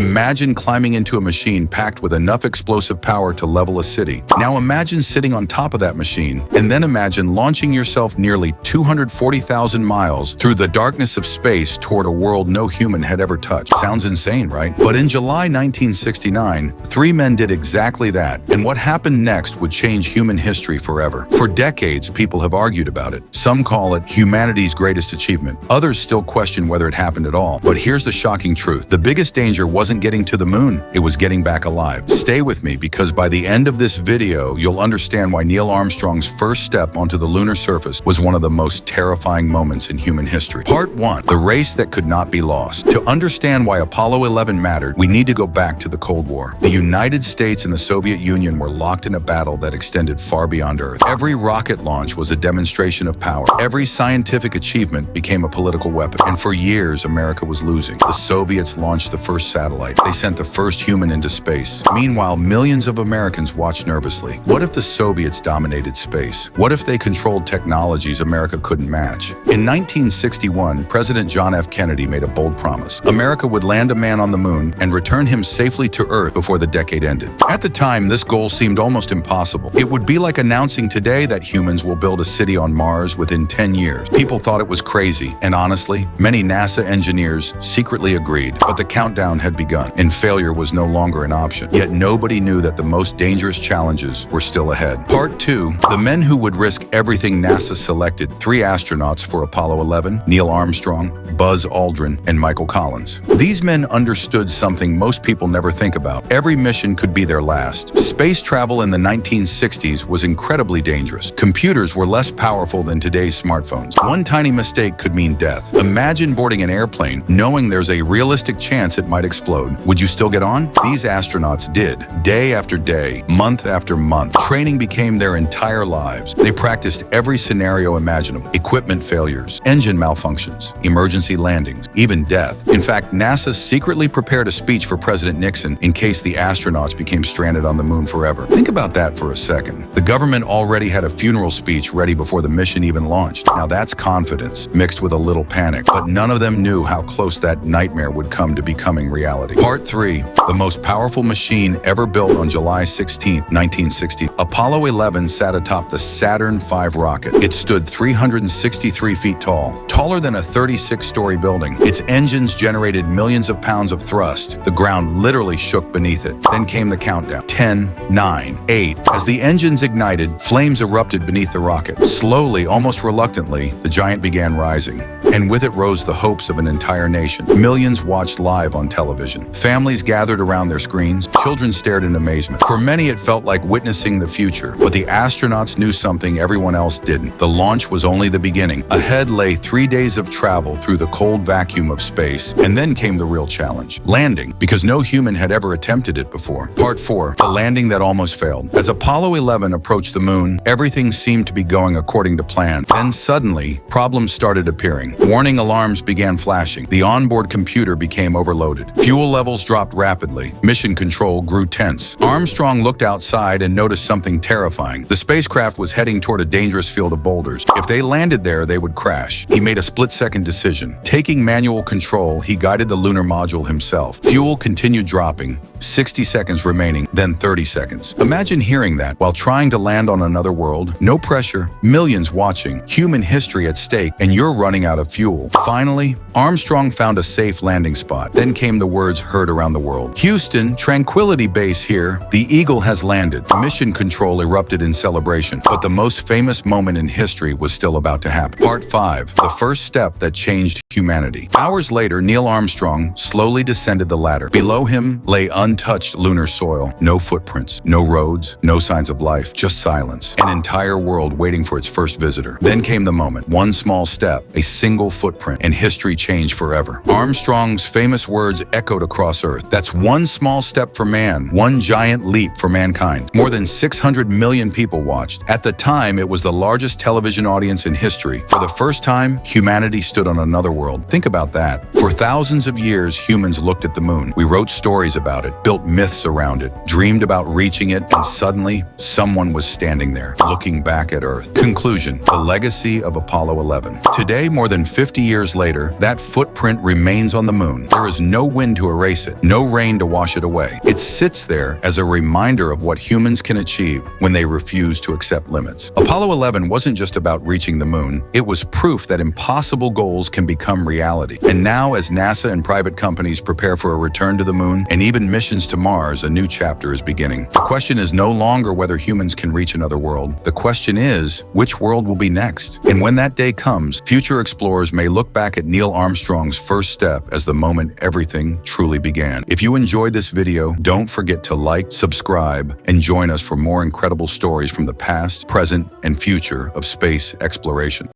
Imagine climbing into a machine packed with enough explosive power to level a city. Now imagine sitting on top of that machine, and then imagine launching yourself nearly 240,000 miles through the darkness of space toward a world no human had ever touched. Sounds insane, right? But in July 1969, three men did exactly that, and what happened next would change human history forever. For decades, people have argued about it. Some call it humanity's greatest achievement. Others still question whether it happened at all. But here's the shocking truth. The biggest danger wasn't getting to the moon, it was getting back alive. Stay with me, because by the end of this video, you'll understand why Neil Armstrong's first step onto the lunar surface was one of the most terrifying moments in human history. Part 1. The race that could not be lost. To understand why Apollo 11 mattered, we need to go back to the Cold War. The United States and the Soviet Union were locked in a battle that extended far beyond Earth. Every rocket launch was a demonstration of power. Every scientific achievement became a political weapon. And for years, America was losing. The Soviets launched the first satellite. They sent the first human into space. Meanwhile, millions of Americans watched nervously. What if the Soviets dominated space? What if they controlled technologies America couldn't match? In 1961, President John F. Kennedy made a bold promise. America would land a man on the moon and return him safely to Earth before the decade ended. At the time, this goal seemed almost impossible. It would be like announcing today that humans will build a city on Mars within 10 years. People thought it was crazy, and honestly, many NASA engineers secretly agreed. But the countdown had begun, and failure was no longer an option. Yet nobody knew that the most dangerous challenges were still ahead. Part 2. The men who would risk everything. NASA selected 3 astronauts for Apollo 11: Neil Armstrong, Buzz Aldrin, and Michael Collins. These men understood something most people never think about. Every mission could be their last. Space travel in the 1960s was incredibly dangerous. Computers were less powerful than today's smartphones. One tiny mistake could mean death. Imagine boarding an airplane knowing there's a realistic chance it might explode. Would you still get on? These astronauts did. Day after day, month after month, training became their entire lives. They practiced every scenario imaginable: equipment failures, engine malfunctions, emergency landings, even death. In fact, NASA secretly prepared a speech for President Nixon in case the astronauts became stranded on the moon forever. Think about that for a second. The government already had a funeral speech ready before the mission even launched. Now that's confidence mixed with a little panic, but none of them knew how close that nightmare would come to becoming reality. Part 3. The most powerful machine ever built on July 16, 1960. Apollo 11 sat atop the Saturn V rocket. It stood 363 feet tall, taller than a 36-story building. Its engines generated millions of pounds of thrust. The ground literally shook beneath it. Then came the countdown. 10, 9, 8. As the engines ignited, flames erupted beneath the rocket. Slowly, almost reluctantly, the giant began rising. And with it rose the hopes of an entire nation. Millions watched live on television. Families gathered around their screens. Children stared in amazement. For many, it felt like witnessing the future. But the astronauts knew something everyone else didn't. The launch was only the beginning. Ahead lay 3 days of travel through the cold vacuum of space. And then came the real challenge: landing, because no human had ever attempted it before. Part 4. The landing that almost failed. As Apollo 11 approached the moon, everything seemed to be going according to plan. Then suddenly, problems started appearing. Warning alarms began flashing. The onboard computer became overloaded. Fuel levels dropped rapidly. Mission control grew tense. Armstrong looked outside and noticed something terrifying. The spacecraft was heading toward a dangerous field of boulders. If they landed there, they would crash. He made a split-second decision. Taking manual control, he guided the lunar module himself. Fuel continued dropping. 60 seconds remaining, then 30 seconds. Imagine hearing that while trying to land on another world. No pressure, millions watching, human history at stake, and you're running out of fuel. Finally, Armstrong found a safe landing spot. Then came the words heard around the world: "Houston, Tranquility Base here. The Eagle has landed." Mission control erupted in celebration. But the most famous moment in history was still about to happen. Part 5. The first step that changed humanity. Hours later, Neil Armstrong slowly descended the ladder. Below him lay untouched lunar soil. No footprints, no roads, no signs of life, just silence. An entire world waiting for its first visitor. Then came the moment. One small step, a single footprint, and history changed forever. Armstrong's famous words echoed across Earth. That's one small step for man, one giant leap for mankind. More than 600 million people watched. At the time, it was the largest television audience in history. For the first time, humanity stood on another world. Think about that. For thousands of years, humans looked at the moon. We wrote stories about it, built myths around it, dreamed about reaching it, and suddenly, someone was standing there, looking back at Earth. Conclusion: the legacy of Apollo 11. Today, more than 50 years later, that footprint remains on the moon. There is no wind to erase it, no rain to wash it away. It sits there as a reminder of what humans can achieve when they refuse to accept limits. Apollo 11 wasn't just about reaching the moon, it was proof that impossible goals can become reality. And now, as NASA and private companies prepare for a return to the moon and even missions to Mars, a new chapter is beginning. The question is no longer whether humans can reach another world. The question is, which world will be next? And when that day comes, future explorers may look back at Neil Armstrong's first step as the moment everything truly began. If you enjoyed this video, don't forget to like, subscribe, and join us for more incredible stories from the past, present, and future of space exploration.